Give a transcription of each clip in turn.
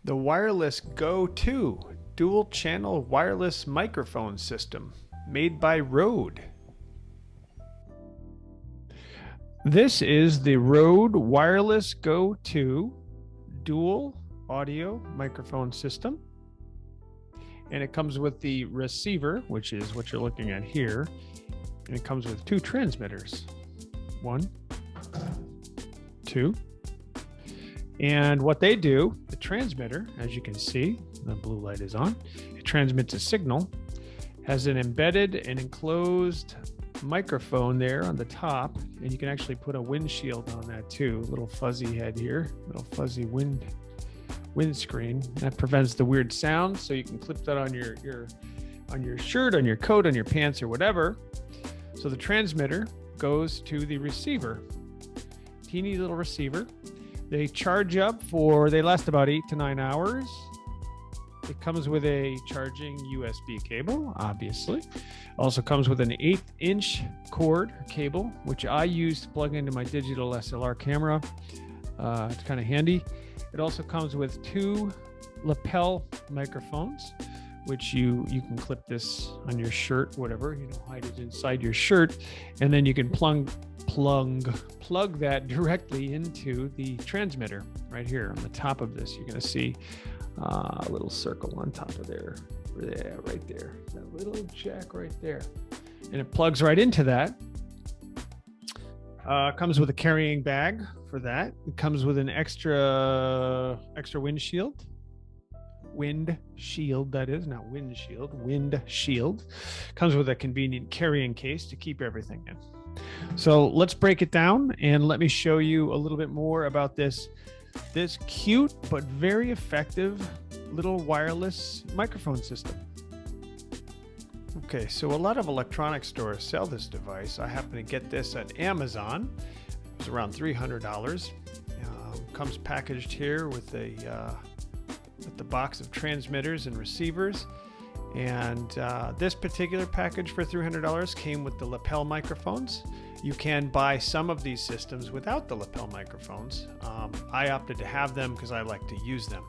the Wireless Go 2 dual channel wireless microphone system made by Rode. This is the Rode Wireless Go 2 dual audio microphone system. And it comes with the receiver, which is what you're looking at here. And it comes with two transmitters. 1, 2. And what they do, the transmitter, as you can see, the blue light is on, it transmits a signal, has an embedded and enclosed microphone there on the top, and you can actually put a windshield on that too. A little fuzzy head here, little fuzzy windscreen. That prevents the weird sound, so you can clip that on your shirt, on your coat, on your pants, or whatever. So the transmitter goes to the receiver, teeny little receiver. They charge up they last about 8 to 9 hours. It comes with a charging USB cable, obviously. Also comes with an 1/8" cord cable, which I use to plug into my digital SLR camera. It's kind of handy. It also comes with 2 lapel microphones, which you can clip this on your shirt, whatever, hide it inside your shirt, and then you can plug that directly into the transmitter right here on the top of this. You're going to see a little circle on top of there. Yeah, right there. That little jack right there. And it plugs right into that. Comes with a carrying bag for that. It comes with an extra windshield. Windshield, that is, not windshield, windshield. Comes with a convenient carrying case to keep everything in. So let's break it down and let me show you a little bit more about this cute but very effective little wireless microphone system. Okay, so a lot of electronic stores sell this device. I happen to get this at Amazon. It was around $300. Comes packaged here with the box of transmitters and receivers. And this particular package for $300 came with the lapel microphones. You can buy some of these systems without the lapel microphones. I opted to have them because I like to use them.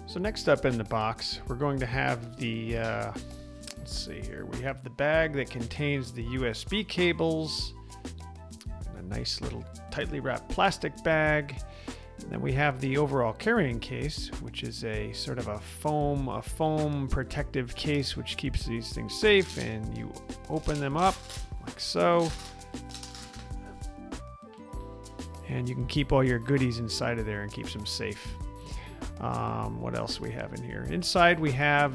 So next up in the box, we're going to have the, let's see here, we have the bag that contains the USB cables, and a nice little tightly wrapped plastic bag. And then we have the overall carrying case, which is a sort of a foam protective case, which keeps these things safe. And you open them up like so. And you can keep all your goodies inside of there and keeps them safe. What else we have in here? Inside we have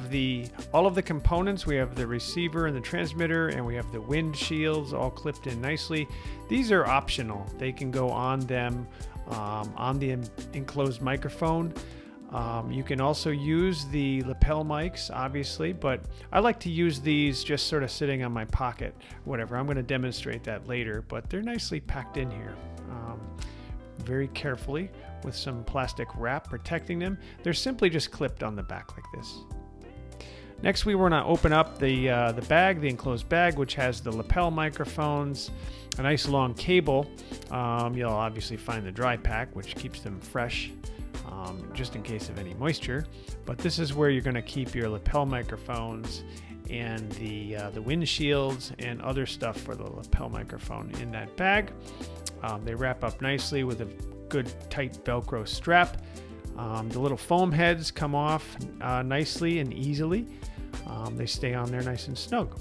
all of the components. We have the receiver and the transmitter, and we have the windshields all clipped in nicely. These are optional. They can go on them. On the enclosed microphone. You can also use the lapel mics, obviously, but I like to use these just sort of sitting on my pocket, whatever. I'm going to demonstrate that later, but they're nicely packed in here very carefully with some plastic wrap protecting them. They're simply just clipped on the back like this. Next, we want to open up the bag, the enclosed bag, which has the lapel microphones, a nice long cable. You'll obviously find the dry pack, which keeps them fresh, just in case of any moisture. But this is where you're going to keep your lapel microphones and the windshields and other stuff for the lapel microphone in that bag. They wrap up nicely with a good tight Velcro strap. The little foam heads come off nicely and easily. They stay on there nice and snug.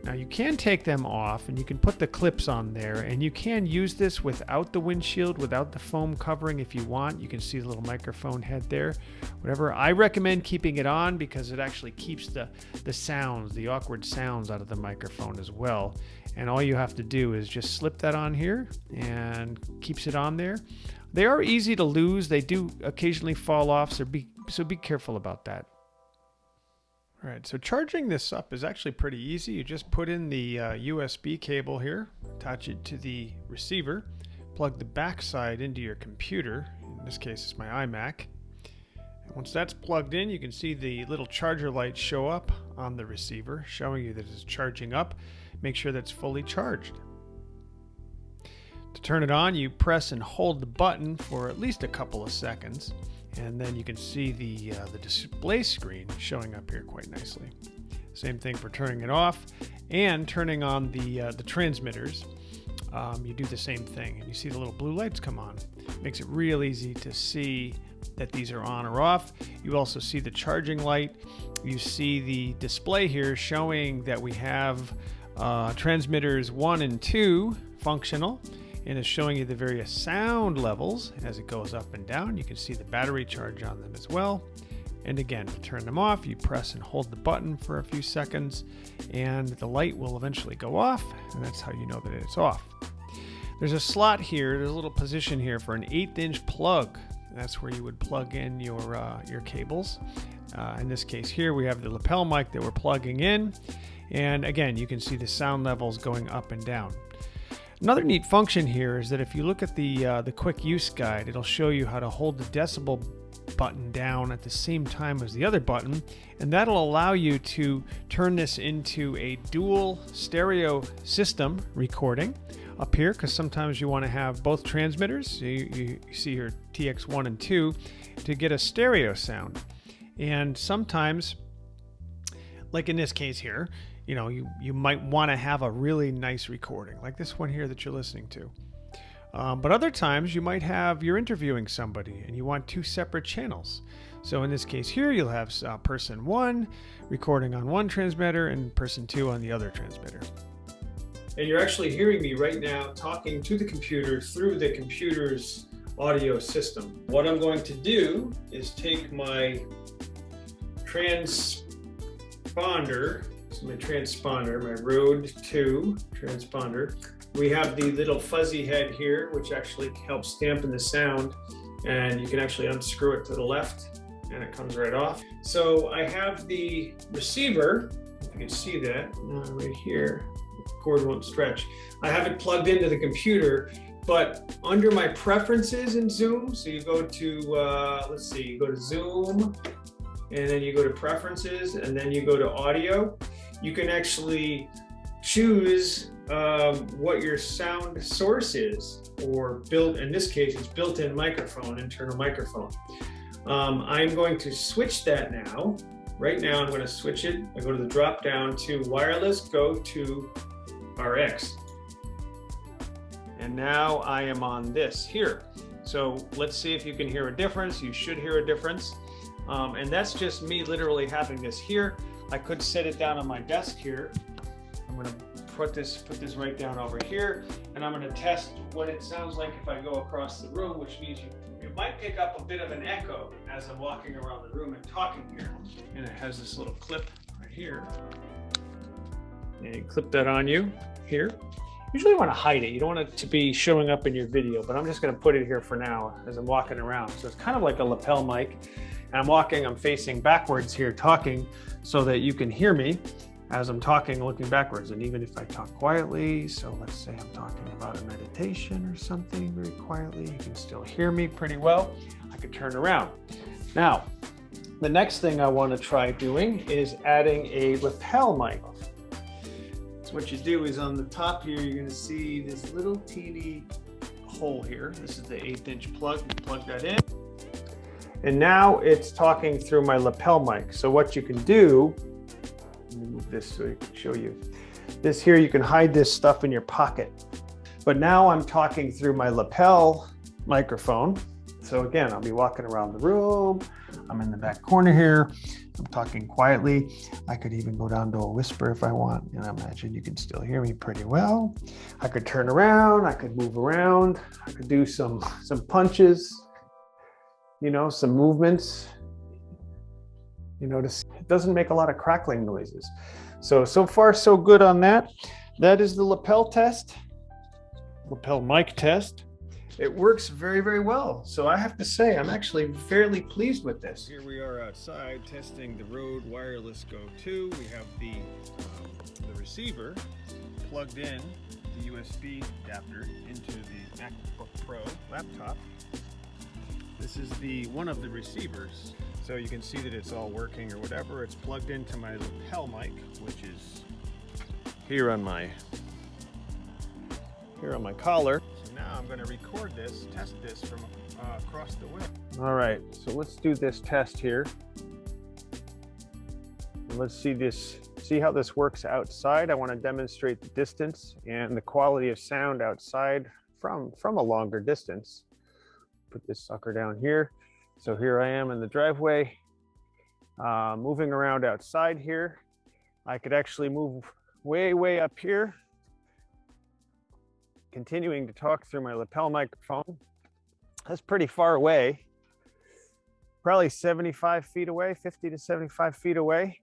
Now you can take them off and you can put the clips on there, and you can use this without the windshield, without the foam covering if you want. You can see the little microphone head there, whatever. I recommend keeping it on because it actually keeps the sounds, the awkward sounds out of the microphone as well. And all you have to do is just slip that on here and keeps it on there. They are easy to lose. They do occasionally fall off, so be careful about that. All right, so charging this up is actually pretty easy. You just put in the USB cable here, attach it to the receiver, plug the back side into your computer. In this case, it's my iMac. And once that's plugged in, you can see the little charger light show up on the receiver, showing you that it's charging up. Make sure that's fully charged. To turn it on, you press and hold the button for at least a couple of seconds, and then you can see the display screen showing up here quite nicely. Same thing for turning it off and turning on the transmitters. You do the same thing, and you see the little blue lights come on. Makes it real easy to see that these are on or off. You also see the charging light. You see the display here showing that we have transmitters 1 and 2 functional, and it's showing you the various sound levels as it goes up and down. You can see the battery charge on them as well. And again, to turn them off, you press and hold the button for a few seconds, and the light will eventually go off, and that's how you know that it's off. There's a slot here, there's a little position here for an 1/8" plug. That's where you would plug in your cables. In this case here, we have the lapel mic that we're plugging in, and again, you can see the sound levels going up and down. Another neat function here is that if you look at the quick use guide, it'll show you how to hold the decibel button down at the same time as the other button, and that'll allow you to turn this into a dual stereo system recording up here, because sometimes you want to have both transmitters. So you see here TX1 and 2 to get a stereo sound. And sometimes, like in this case here, you know, you might want to have a really nice recording like this one here that you're listening to. But other times you might have, you're interviewing somebody and you want 2 separate channels. So in this case here, you'll have person 1 recording on one transmitter and person 2 on the other transmitter. And you're actually hearing me right now talking to the computer through the computer's audio system. What I'm going to do is take my transponder, my Rode 2 transponder. We have the little fuzzy head here, which actually helps dampen the sound, and you can actually unscrew it to the left and it comes right off. So I have the receiver, if you can see that right here, the cord won't stretch. I have it plugged into the computer, but under my preferences in Zoom, so you go to, let's see, you go to Zoom, and then you go to preferences, and then you go to audio. You can actually choose what your sound source is, or in this case, it's built-in microphone, internal microphone. I'm going to switch that now. Right now, I'm going to switch it. I go to the drop down to Wirelss, go to RX. And now I am on this here. So let's see if you can hear a difference. You should hear a difference. And that's just me literally having this here. I could set it down on my desk here. I'm going to put this right down over here, and I'm going to test what it sounds like if I go across the room, which means you might pick up a bit of an echo as I'm walking around the room and talking here. And it has this little clip right here. And you clip that on you here. Usually you want to hide it. You don't want it to be showing up in your video, but I'm just going to put it here for now as I'm walking around. So it's kind of like a lapel mic. And I'm facing backwards here talking so that you can hear me as I'm talking, looking backwards. And even if I talk quietly, so let's say I'm talking about a meditation or something very quietly, you can still hear me pretty well. I could turn around. Now, the next thing I want to try doing is adding a lapel mic. So what you do is on the top here, you're going to see this little teeny hole here. This is the 1/8" plug. You plug that in. And now it's talking through my lapel mic. So what you can do, let me move this so I can show you. This here, you can hide this stuff in your pocket. But now I'm talking through my lapel microphone. So again, I'll be walking around the room. I'm in the back corner here. I'm talking quietly. I could even go down to a whisper if I want. And I imagine you can still hear me pretty well. I could turn around, I could move around. I could do some punches. You know, some movements, you notice it doesn't make a lot of crackling noises. So far so good on that. That is the lapel mic test. It works very, very well. So I have to say, I'm actually fairly pleased with this. Here we are outside testing the Rode Wirelss Go 2. We have the receiver plugged in, the USB adapter into the MacBook Pro laptop. This is one of the receivers, so you can see that it's all working or whatever. It's plugged into my lapel mic, which is here on my collar. So now I'm going to record this, test this from across the way. All right, so let's do this test here. Let's see how this works outside. I want to demonstrate the distance and the quality of sound outside from a longer distance. Put this sucker down here. So here I am in the driveway, moving around outside here. I could actually move way up here, continuing to talk through my lapel microphone. That's pretty far away, probably 75 feet away, 50 to 75 feet away.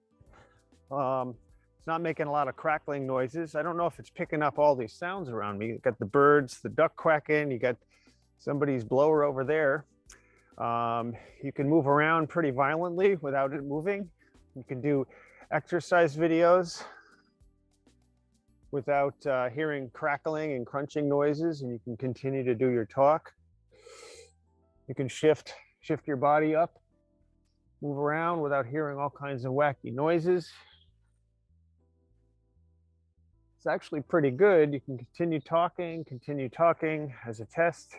It's not making a lot of crackling noises. I don't know if it's picking up all these sounds around me. You got the birds, the duck quacking, you got somebody's blower over there. You can move around pretty violently without it moving. You can do exercise videos without hearing crackling and crunching noises, and you can continue to do your talk. You can shift your body up, move around without hearing all kinds of wacky noises. It's actually pretty good. You can continue talking as a test.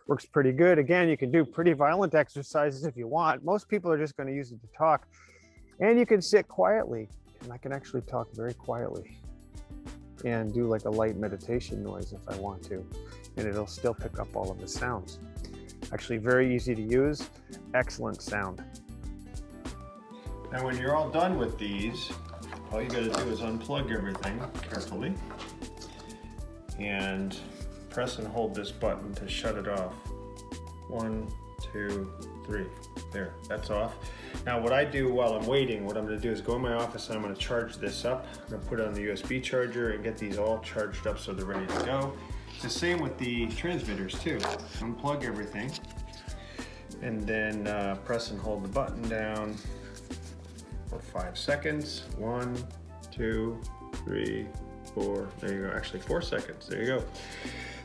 Works pretty good. Again, you can do pretty violent exercises if you want. Most people are just going to use it to talk. And you can sit quietly. And I can actually talk very quietly and do like a light meditation noise if I want to. And it'll still pick up all of the sounds. Actually very easy to use. Excellent sound. Now when you're all done with these, all you got to do is unplug everything carefully and press and hold this button to shut it off. 1, 2, 3. There, that's off. Now what I do while I'm waiting, what I'm going to do is go in my office and I'm going to charge this up. I'm going to put it on the USB charger and get these all charged up so they're ready to go. It's the same with the transmitters too. Unplug everything and then press and hold the button down for 5 seconds. 1, 2, 3, 4. There you go. Actually 4 seconds. There you go.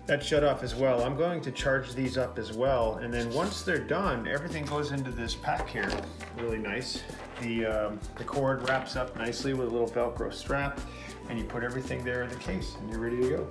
That shut off as well. I'm going to charge these up as well, and then once they're done, everything goes into this pack here. Really nice. The cord wraps up nicely with a little Velcro strap, and you put everything there in the case, and you're ready to go.